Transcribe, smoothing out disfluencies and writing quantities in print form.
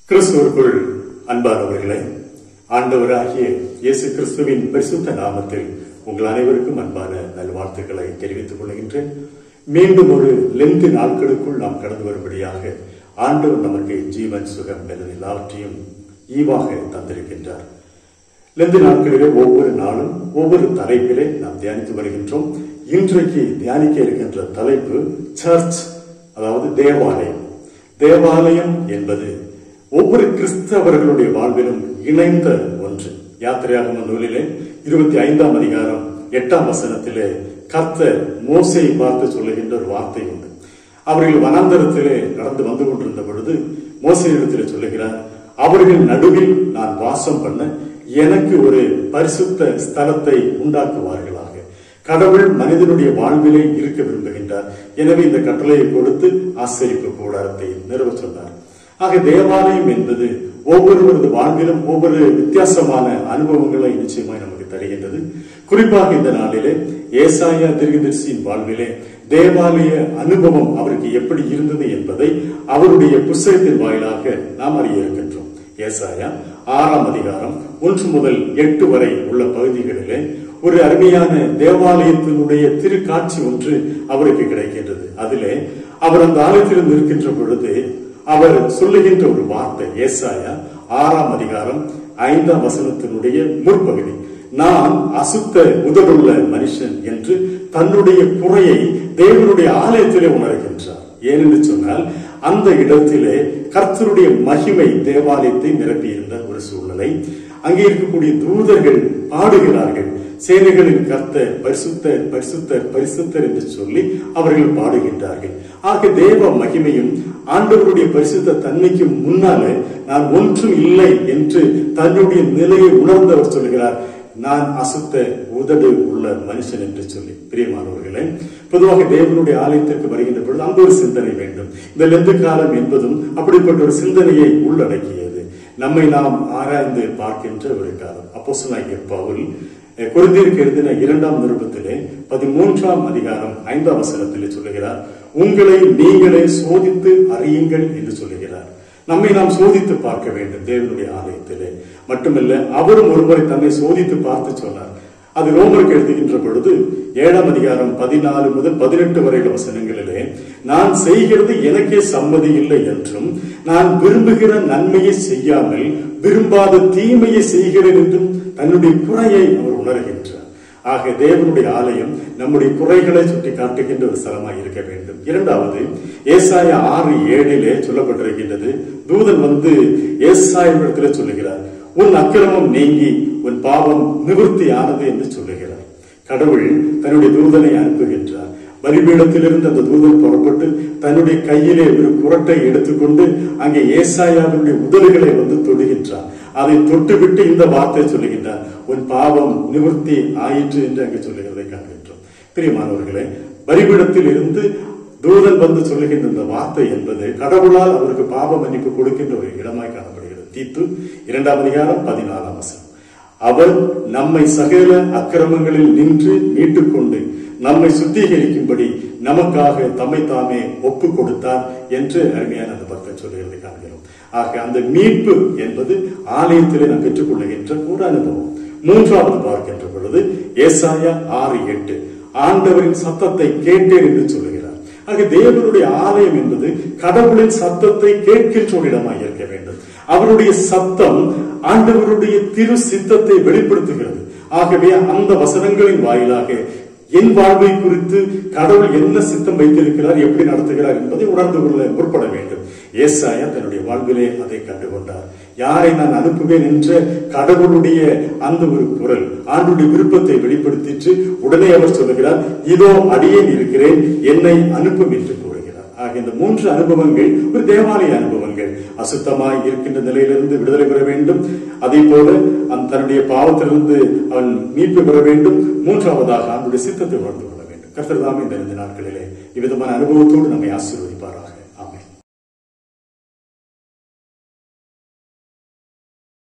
கிறிஸ்துவுக்குள் அன்பானவர்களே, ஆண்டவராகிய இயேசு கிறிஸ்துவின் பரிசுத்த நாமத்தில் உங்கள் அனைவருக்கும் அன்பான நல்வாழ்த்துக்களை தெரிவித்துக் கொள்கின்றேன். மீண்டும் ஒரு லெந்து நாட்களுக்குள் நாம் கடந்து வரும்படியாக ஆண்டவர் நமக்கு ஜீவன், சுகம் என எல்லாவற்றையும் ஈவாக தந்திருக்கின்றார். லெந்து நாட்களிலே ஒவ்வொரு நாளும் ஒவ்வொரு தலைப்பிலே நாம் தியானித்து வருகின்றோம். இன்றைக்கு தியானிக்க இருக்கின்ற தலைப்பு சர்ச், அதாவது தேவாலயம். தேவாலயம் என்பது ஒவ்வொரு கிறிஸ்தவர்களுடைய வாழ்விலும் இணைந்த ஒன்று. யாத்திரையாகம நூலிலே 25ஆம் அதிகாரம் 8ஆம் வசனத்திலே கர்த்தர் மோசேயை பார்த்து சொல்லுகின்ற ஒரு வார்த்தை உண்டு. அவர்கள் வனாந்தரத்திலே நடந்து வந்து கொண்டிருந்த பொழுது மோசேயிடத்திலே சொல்லுகிறார், அவர்கள் நடுவில் நான் வாசம் பண்ண எனக்கு ஒரு பரிசுத்த ஸ்தலத்தை உண்டாக்குவார்களாக. கடவுள் மனிதனுடைய வாழ்விலே இருக்க விரும்புகின்றார். எனவே இந்த கட்டளையை கொடுத்து ஆசரிப்பு கூடாரத்தை நிறுவ சொன்னார். ஆக தேவாலயம் என்பது ஒவ்வொருவரது வாழ்விலும் ஒவ்வொரு வித்தியாசமான அனுபவங்களை நிச்சயமாய் நமக்கு தருகின்றது. குறிப்பாக இந்த நாளிலே ஏசாயா தீர்க்கதரிசியின் வாழ்விலே தேவாலய அனுபவம் அவருக்கு எப்படி இருந்தது என்பதை அவருடைய புத்தகத்தின் வாயிலாக நாம் அறிய இருக்கின்றோம். ஏசாயா 6ஆம் அதிகாரம் 1 முதல் 8 வரை உள்ள பகுதிகளிலே ஒரு அருமையான தேவாலயத்தினுடைய திருக்காட்சி ஒன்று அவருக்கு கிடைக்கின்றது. அதிலே அவர் அந்த ஆலயத்திலும் இருக்கின்ற பொழுது அவர் சொல்லுகின்ற ஒரு வார்த்தை, ஏசாயா 6ஆம் அதிகாரம் 5ஆம் வசனத்தினுடைய முற்பகுதி, நான் அசுத்த உதடுள்ள மனுஷன் என்று தன்னுடைய குறையை தேவனுடைய ஆலயத்திலே உணர்கின்றார். ஏனென்று சொன்னால் அந்த இடத்திலே கர்த்தருடைய மகிமை தேவாலயத்தை நிரப்பியிருந்த ஒரு சூழ்நிலை. அங்கே இருக்கக்கூடிய தூதர்கள் பாடுகிறார்கள், சேனைகளின் கர்த்தர் பரிசுத்தர் பரிசுத்தர் பரிசுத்தர் என்று சொல்லி அவர்கள் பாடுகின்றார்கள். ஆக தேவ மகிமையும் ஆண்டவருடைய பரிசுத்த தன்மைக்கு முன்னாலே நான் ஒன்றும் இல்லை என்று தன்னுடைய நிலையை உணர்ந்தவர் சொல்கிறார், நான் அசுத்த உதடு உள்ள மனுஷன் என்று சொல்லி. பிரியமானவர்களே, பொதுவாக தேவனுடைய ஆலயத்திற்கு வருகின்ற பொழுது அந்த ஒரு சிந்தனை வேண்டும். இந்த லெந்து காலம் என்பதும் அப்படிப்பட்ட ஒரு சிந்தனையை உள்ளடக்கியது. நம்மை நாம் ஆராய்ந்து பார்க்கின்ற ஒரு காலம். அப்போஸ்தலனாகிய பவுல் கொரிந்தியருக்கு எழுதின 2ஆம் நிருபத்திலே 13ஆம் அதிகாரம் 5ஆம் வசனத்திலே சொல்லுகிறார், உங்களை நீங்களே சோதித்து அறியுங்கள் என்று சொல்லுகிறார். நம்மை நாம் சோதித்து பார்க்க வேண்டும் தேவனுடைய ஆலயத்திலே. மட்டுமல்ல, அவரும் ஒருமுறை தன்னை சோதித்து பார்த்து சொன்னார். அது ரோமருக்கு எழுதுகின்ற பொழுது 7ஆம் அதிகாரம் 14 முதல் 18 வரையில வசனங்களிலே, நான் செய்கிறது எனக்கே சம்மதி இல்லை என்றும் நான் விரும்புகிற நன்மையை செய்யாமல் விரும்பாத தீமையை செய்கிறேன் என்றும் தன்னுடைய குறையை அவர் உணர்கின்றார். ஆக தேவனுடைய ஆலயம் நம்முடைய குறைகளை சுட்டி காட்டுகின்ற ஒரு ஸ்தலமாய் இருக்க வேண்டும். இரண்டாவது, ஏசாயா 6:7 சொல்லப்பட்டிருக்கின்றது, தூதன் வந்து ஏசாயாவிடத்திலே சொல்லுகிறார், உன் அக்கிரமம் நீங்கி உன் பாவம் நிவர்த்தி ஆனது என்று சொல்லுகிறார். கடவுள் தன்னுடைய தூதனை அனுப்புகின்றார். பலிபீடத்திலிருந்து அந்த தூதன் புறப்பட்டு தன்னுடைய கையிலே ஒரு குரட்டை எடுத்துக்கொண்டு அங்கே ஏசாயாவினுடைய உதடுகளை வந்து தொடுகின்றார். அதை தொட்டுவிட்டு இந்த வார்த்தை சொல்லுகின்றார், உன் பாவம் நிவர்த்தி ஆயிற்று என்று அங்கே சொல்லுகிறதை காண்கின்றோம். பிரியமானவர்களே, பலிபீடத்தில் இருந்து தூதன் வந்து சொல்லுகின்ற இந்த வார்த்தை என்பது கடவுளால் அவருக்கு பாவ மன்னிப்பு கொடுக்கின்ற ஒரு இடமாய் காணப்படுகிறது. தீத்து 2ஆம் அதிகாரம் 14ஆம் வசனம், அவர் நம்மை சகல அக்கிரமங்களில் நின்று மீட்டுக் கொண்டு நம்மை சுத்திகரிக்கும்படி நமக்காக தம்மை தாமே ஒப்பு கொடுத்தார் என்று அருமையான அந்த பக்தன் சொல்லுகிறதை காண்கிறோம். ஆக அந்த மீட்பு என்பது ஆலயத்திலே நாம் பெற்றுக் கொள்ளுகின்ற ஒரு அனுபவம். மூன்றாவது பார்க்கின்ற பொழுது ஏசாயா 6:8, ஆண்டவரின் சத்தத்தை கேட்டேன் என்று சொல்லுகிறார். ஆக தேவனுடைய ஆலயம் என்பது கடவுளின் சத்தத்தை கேட்கின்ற ஒரு இடமாக இருக்க வேண்டும். அவருடைய சத்தம் ஆண்டவருடைய திரு சித்தத்தை வெளிப்படுத்துகிறது. ஆகவே அந்த வசனங்களின் வாயிலாக என் வாழ்வை குறித்து கடவுள் என்ன சித்தம் வைத்திருக்கிறார், எப்படி நடத்துகிறார் என்பதை உணர்ந்து கொள்ள முற்பட வேண்டும். ஏசாயா தன்னுடைய வாழ்விலே அதை கண்டுகொண்டார். யாரை நான் அனுப்புவேன் என்ற கடவுளுடைய அந்த ஒரு குரல் ஆண்டுடைய விருப்பத்தை வெளிப்படுத்திட்டு உடனே அவர் சொல்லுகிறார், இதோ அடியேன் இருக்கிறேன், என்னை அனுப்பும் என்று கூறுகிறார். ஆக இந்த 3 அனுபவங்கள் ஒரு தேவாலய அனுபவங்கள். அசுத்தமாய் இருக்கின்ற நிலையிலிருந்து விடுதலை பெற வேண்டும், அதே போல தன்னுடைய பாவத்திலிருந்து அவன் மீட்பு பெற வேண்டும். மூன்றாவதாக அவனுடைய சித்தத்தை உணர்ந்து கொள்ள வேண்டும். கர்த்தர் தாமே இந்த 2 நாட்களிலே இவ்விதமான அனுபவத்தோடு நம்மை ஆசீர்வதிப்பார்.